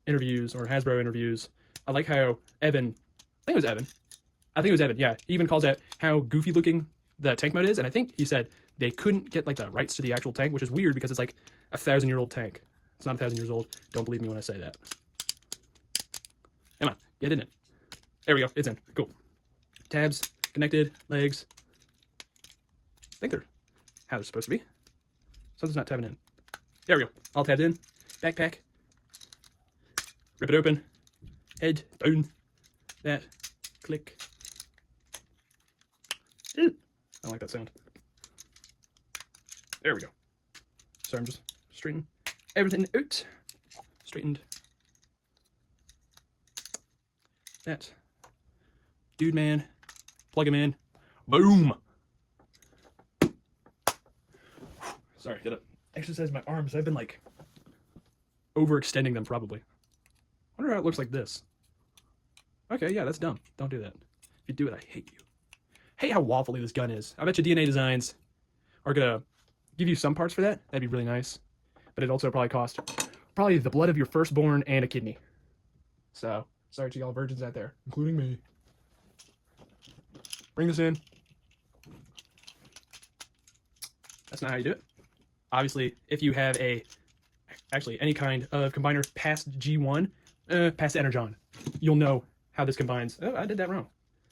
interviews or Hasbro interviews, I like how Evan, I think it was Evan, yeah, he even calls out how goofy looking the tank mode is, and I think he said they couldn't get like the rights to the actual tank, which is weird because it's like a 1,000-year-old tank. It's not 1,000 years old. Don't believe me when I say that. Come on, get in it. There we go, it's in, cool. Tabs, connected, legs. I think they're how they're supposed to be. Something's not tabbing in. There we go, all tabbed in. Backpack. Rip it open. Head, down. That. Click. I don't like that sound. There we go. So I'm just straightening everything out. Straightened. That. Dude man. Plug him in. Boom! Sorry, gotta exercise my arms. I've been like overextending them probably. I wonder how it looks like this. Okay, yeah, that's dumb. Don't do that. If you do it, I hate you. Hate how waffly this gun is. I bet you DNA Designs are gonna give you some parts for that. That'd be really nice. But it'd also probably cost the blood of your firstborn and a kidney. So, sorry to y'all virgins out there, including me. Bring this in. That's not how you do it. Obviously, if you have any kind of combiner past G1, past Energon, you'll know how this combines. Oh, I did that wrong.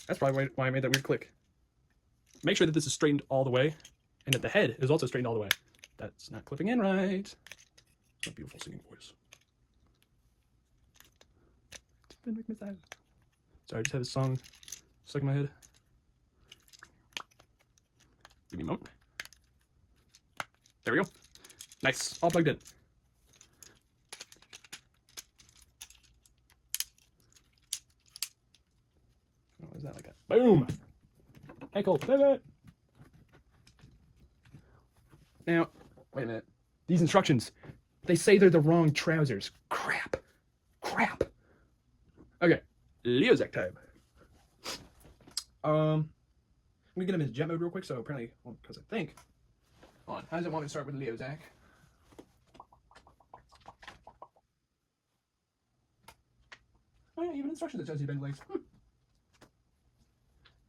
That's probably why I made that weird click. Make sure that this is straightened all the way, and that the head is also straightened all the way. That's not clipping in right. A beautiful singing voice. Sorry, I just had a song stuck in my head. Give me a moment. There we go. Nice. All plugged in. Oh, is that like that? Boom! Ankle pivot! Now, wait a minute. These instructions, they say they're the wrong trousers. Crap. Crap. Okay. Liokaiser time. I'm gonna get him in jet mode real quick, so apparently, well, because I think. Hold on. How does it want me to start with Liokaiser? Oh yeah, even instructions that tells you to bend legs.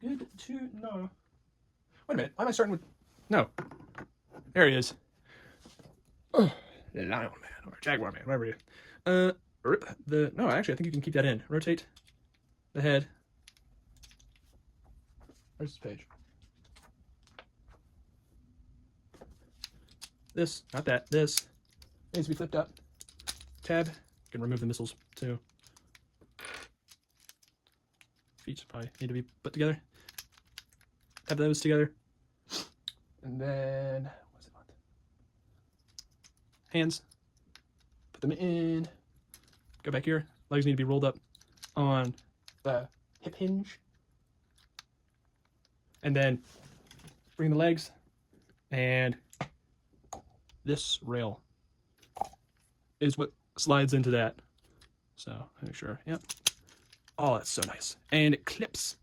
Good to know. Wait a minute. Why am I starting with? No. There he is. Oh, Lion Man or Jaguar Man, whatever it is. Rip the. No, actually, I think you can keep that in. Rotate the head. Where's this page? This, not that. This needs to be flipped up. Tab. You can remove the missiles too. Feet probably need to be put together. Tab those together. And then, what's it on? Hands. Put them in. Go back here. Legs need to be rolled up on the hip hinge. And then bring the legs and this rail is what slides into that. So make sure, yep. Oh, that's so nice. And it clips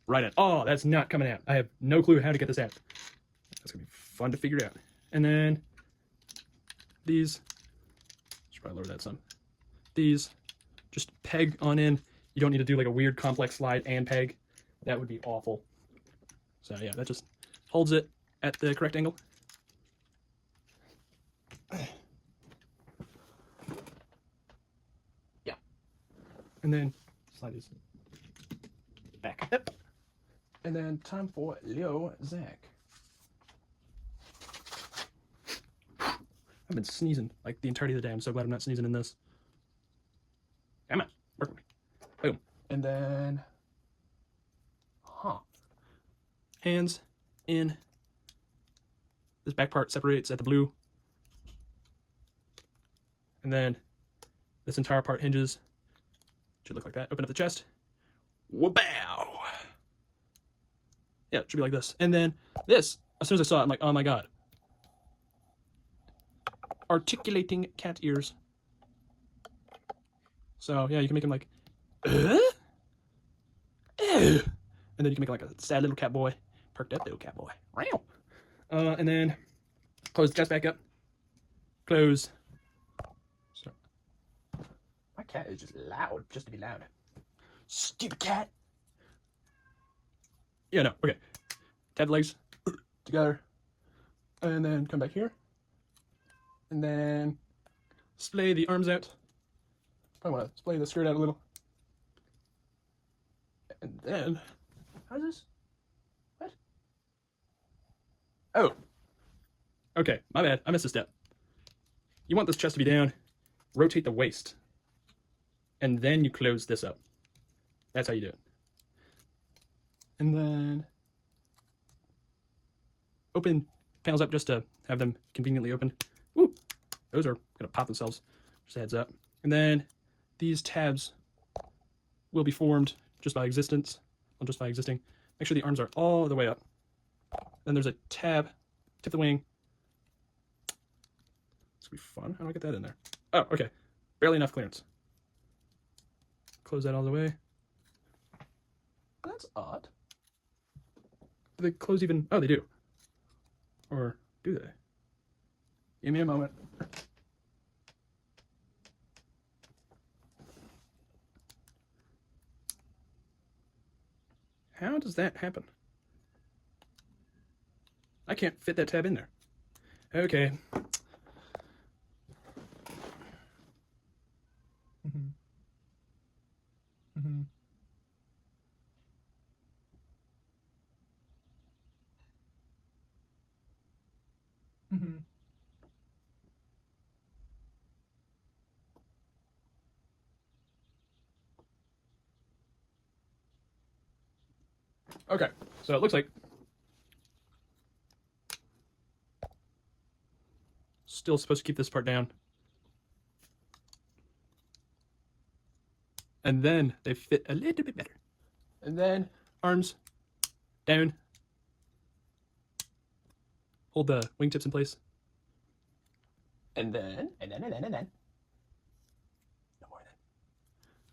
right in. Oh, that's not coming out. I have no clue how to get this out. That's gonna be fun to figure out. And then these, should probably lower that some. These just peg on in. You don't need to do like a weird complex slide and peg. That would be awful. So yeah, that just holds it at the correct angle. Yeah. And then slide these back up. And then time for Liokaiser. I've been sneezing like the entirety of the day. I'm so glad I'm not sneezing in this. Come on, work with me. Boom. And then, hands in. This back part separates at the blue. And then this entire part hinges Should look like that. Open up the chest. Whoa-bow! Yeah, it should be like this. And then this, as soon as I saw it, I'm like, oh my god. Articulating cat ears. So, yeah, you can make him like, and then you can make like a sad little cat boy. Perked up little cat boy. And then close the chest back up. Close. So, my cat is just loud, just to be loud. Stupid cat. Yeah, no, okay. Tap the legs together. And then come back here. And then splay the arms out. Probably want to splay the skirt out a little. And then, how's this? What? Oh. Okay, my bad. I missed a step. You want this chest to be down. Rotate the waist. And then you close this up. That's how you do it. And then open panels up just to have them conveniently open. Woo! Those are gonna pop themselves. Just a heads up. And then these tabs will be formed just by existence. Well, just by existing. Make sure the arms are all the way up. Then there's a tab. Tip the wing. It's gonna be fun. How do I get that in there? Oh, okay. Barely enough clearance. Close that all the way. That's odd. Do they close even? Oh, they do. Or do they? Give me a moment. How does that happen? I can't fit that tab in there. Okay. Okay, so it looks like still supposed to keep this part down. And then they fit a little bit better. And then arms down. Hold the wingtips in place. And then. No more than.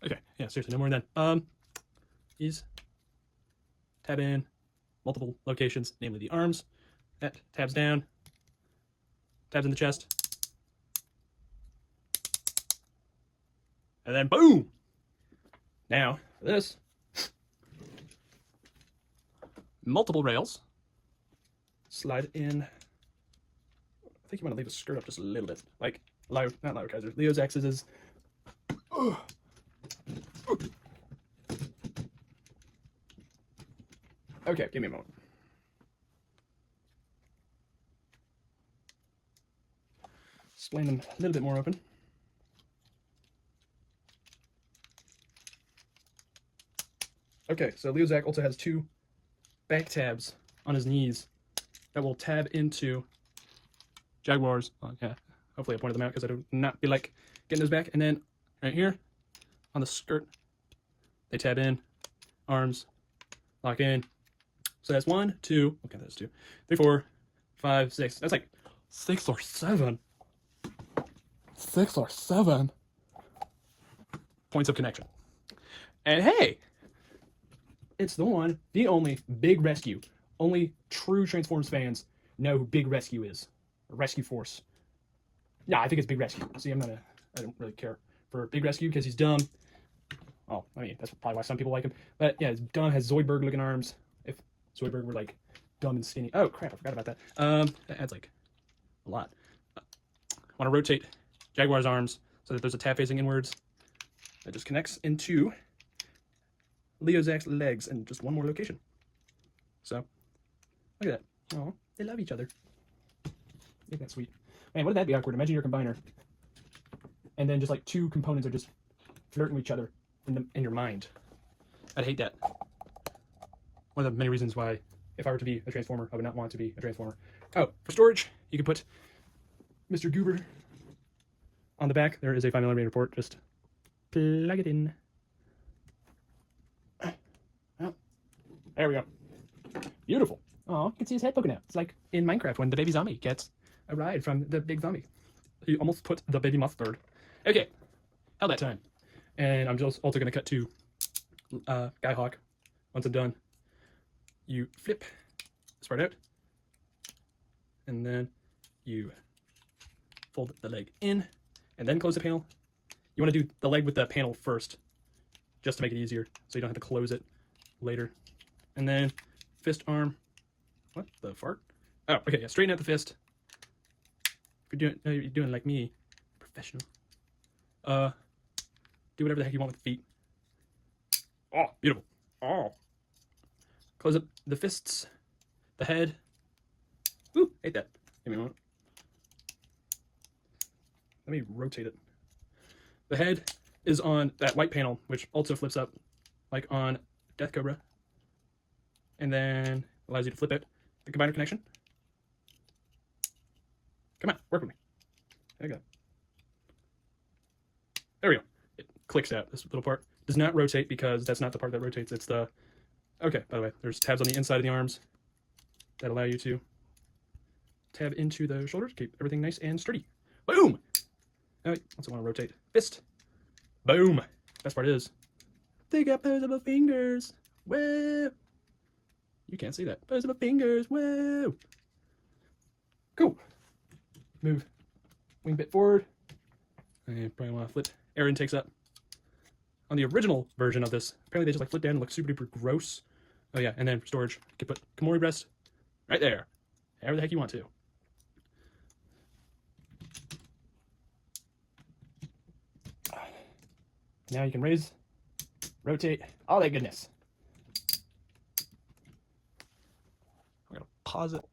Okay, yeah, seriously, no more than. These tab in multiple locations, namely the arms. That tabs down. Tabs in the chest. And then boom! Now, this. Multiple rails. Slide in. I think you want to leave the skirt up just a little bit. Like, not Liokaiser. Leo's X's is. Okay, give me a moment. Splaying them a little bit more open. Okay, so Liozak also has two back tabs on his knees that will tab into Jaguars. Yeah, hopefully I pointed them out because I do not be like getting those back. And then right here on the skirt, they tab in, arms, lock in. So that's 1, 2, okay, that's 2, 3, 4, 5, 6. That's like 6 or 7. 6 or 7 points of connection. And hey, it's the one, the only Big Rescue. Only true Transformers fans know who Big Rescue is. Rescue Force. Yeah, I think it's Big Rescue. See, I don't really care for Big Rescue because he's dumb. Oh, I mean, that's probably why some people like him. But yeah, he's dumb, has Zoidberg looking arms. If Zoidberg were like dumb and skinny. Oh crap, I forgot about that. That adds like a lot. Want to rotate Jaguar's arms so that there's a tab facing inwards. That just connects into Leozak's legs in just one more location. So, look at that. Oh, they love each other. Isn't that sweet? Man, wouldn't that be awkward? Imagine your combiner. And then just like two components are just flirting with each other in your mind. I'd hate that. One of the many reasons why, if I were to be a Transformer, I would not want to be a Transformer. Oh, for storage, you can put Mr. Goober on the back. There is a 5mm port. Just plug it in. There we go. Beautiful. Oh, you can see his head poking out. It's like in Minecraft when the baby zombie gets a ride from the big zombie. He almost put the baby mustard. Okay, held that time. And I'm just also going to cut to Guy Hawk. Once I'm done, you flip this part out. And then you fold the leg in and then close the panel. You want to do the leg with the panel first, just to make it easier, so you don't have to close it later. And then fist arm. What the fart? Oh, okay, yeah, straighten out the fist. If you're doing like me, professional. Do whatever the heck you want with the feet. Oh, beautiful. Oh. Close up the fists, the head. Ooh, hate that. Give me a moment. Let me rotate it. The head is on that white panel, which also flips up, like on Death Cobra. And then allows you to flip out the combiner connection. Come on, work with me. There you go. There we go. It clicks out, this little part. Does not rotate because that's not the part that rotates. It's the... Okay, by the way, there's tabs on the inside of the arms that allow you to tab into the shoulders, keep everything nice and sturdy. Boom! Oh, wait, also want to rotate. Fist. Boom! Best part is, they got posable fingers. Whoa! You can't see that. Posable fingers. Whoa! Cool. Move wing bit forward. And probably want to flip air intakes up. On the original version of this, apparently they just like flip down and look super duper gross. Oh yeah, and then for storage, you can put Komori breast right there. However the heck you want to. Now you can raise, rotate, all that goodness. I'm gonna pause it.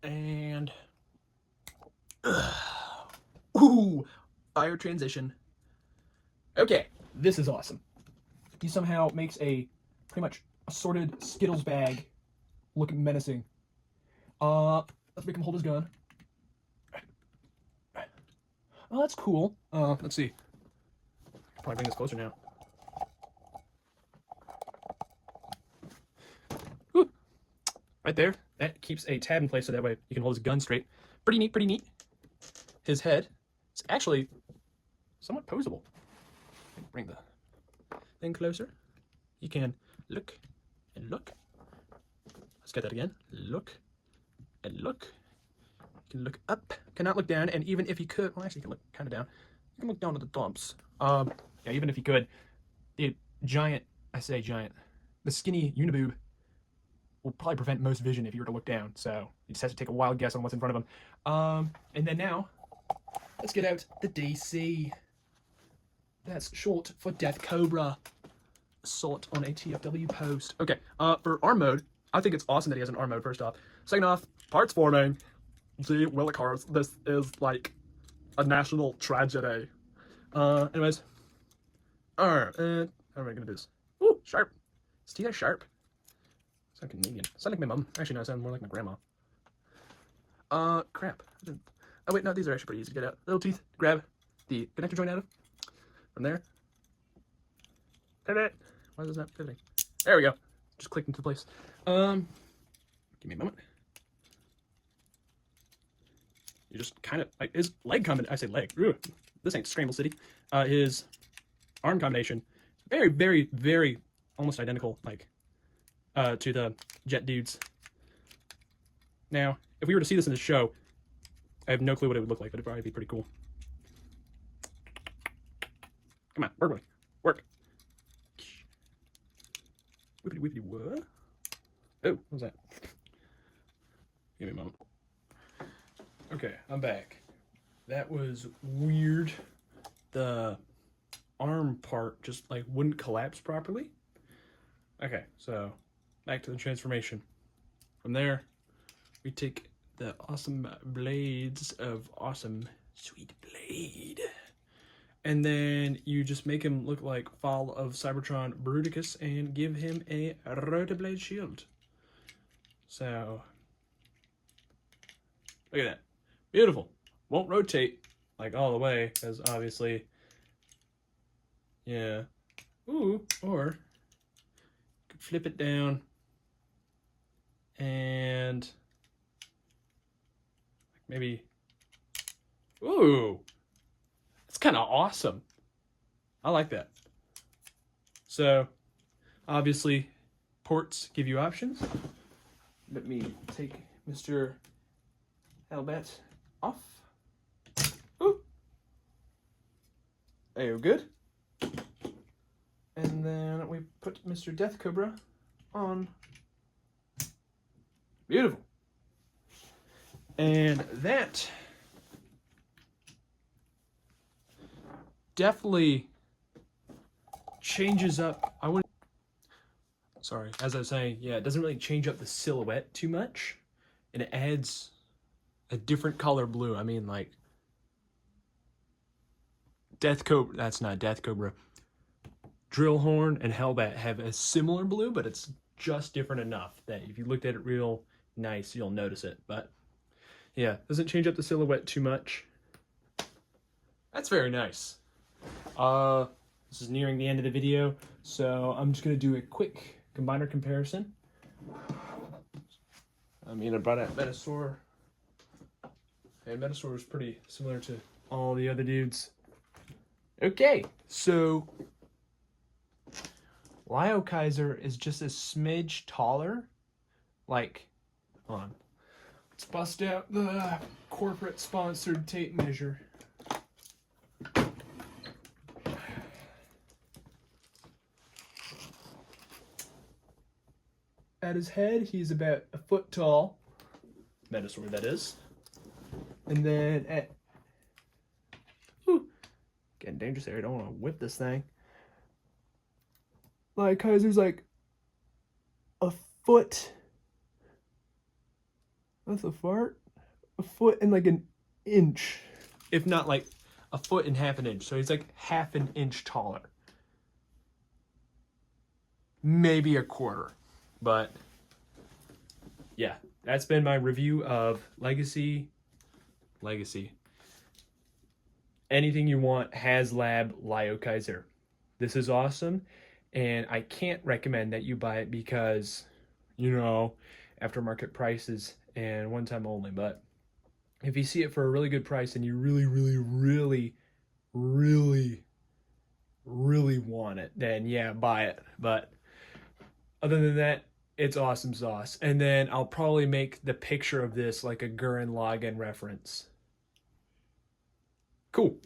And ooh, fire transition. Okay, this is awesome. He somehow makes a pretty much assorted Skittles bag look menacing. Let's make him hold his gun. Oh, that's cool. Let's see. Probably bring this closer now. Whew. Right there. That keeps a tab in place so that way you can hold his gun straight. Pretty neat, pretty neat. His head is actually somewhat posable. Bring the thing closer. You can look and look. Let's get that again. Look and look. You can look up, cannot look down, and even if you could, well, actually, you can look kind of down. You can look down at the dumps. Yeah, even if you could, the giant, I say giant, the skinny uniboob will probably prevent most vision if you were to look down. So you just have to take a wild guess on what's in front of him. And then now, let's get out the DC. That's short for Death Cobra. Assault on a TFW post. Okay, for arm mode, I think it's awesome that he has an arm mode, first off. Second off, parts forming. Gee, Willikers, this is like a national tragedy. Anyways. How am I gonna do this? Ooh, sharp. His teeth are sharp. Sound Canadian. Sound like my mom. Actually, no, I sound more like my grandma. Crap. Oh, wait, no, these are actually pretty easy to get out. Little teeth, grab the connector joint out of. From there. Pivot. Why is this not pivoting? There we go. Just clicked into place. Give me a moment. You just kind of, like, his leg combination, I say leg, ooh, this ain't Scramble City. His arm combination, very, very, very almost identical, like, to the Jet dudes. Now, if we were to see this in the show, I have no clue what it would look like, but it'd probably be pretty cool. Come on, work with me. Work. Whippity whippity what? Oh, what was that? Give me a moment. Okay, I'm back. That was weird. The arm part just like wouldn't collapse properly. Okay, so back to the transformation. From there, we take the awesome blades of awesome sweet blade. And then you just make him look like Fall of Cybertron Bruticus and give him a Rotoblade shield. So, look at that. Beautiful. Won't rotate like all the way, because obviously, yeah. Ooh, or could flip it down and maybe, ooh, that's kind of awesome. I like that. So obviously ports give you options. Let me take Mr. Haslab off. Ooh. There you go, good. And then we put Mr. Death Cobra on. Beautiful. And that definitely changes up. Sorry, as I was saying, yeah, it doesn't really change up the silhouette too much. And it adds a different color blue. I mean, like, Death Cobra, that's not Death Cobra. Drillhorn and Hellbat have a similar blue, but it's just different enough that if you looked at it real nice, you'll notice it. But yeah, doesn't change up the silhouette too much. That's very nice. This is nearing the end of the video, so I'm just gonna do a quick combiner comparison. I mean, I brought out Metasaur, and Metasaur is pretty similar to all the other dudes. Okay, so Liokaiser is just a smidge taller. Like, hold on. Let's bust out the corporate sponsored tape measure. At his head, he's about a foot tall. Metasaur, that is. And then at... Whew, getting dangerous here. I don't want to whip this thing. Liokaiser's like a foot. That's a fart. A foot and like an inch. If not like a foot and half an inch. So he's like half an inch taller. Maybe a quarter. But yeah, that's been my review of Legacy. Anything you want, Haslab Liokaiser. This is awesome, and I can't recommend that you buy it because, you know, aftermarket prices and one time only. But if you see it for a really good price and you really want it, then yeah, buy it. But other than that, it's awesome sauce. And then I'll probably make the picture of this like a Gurren Lagann reference. Cool.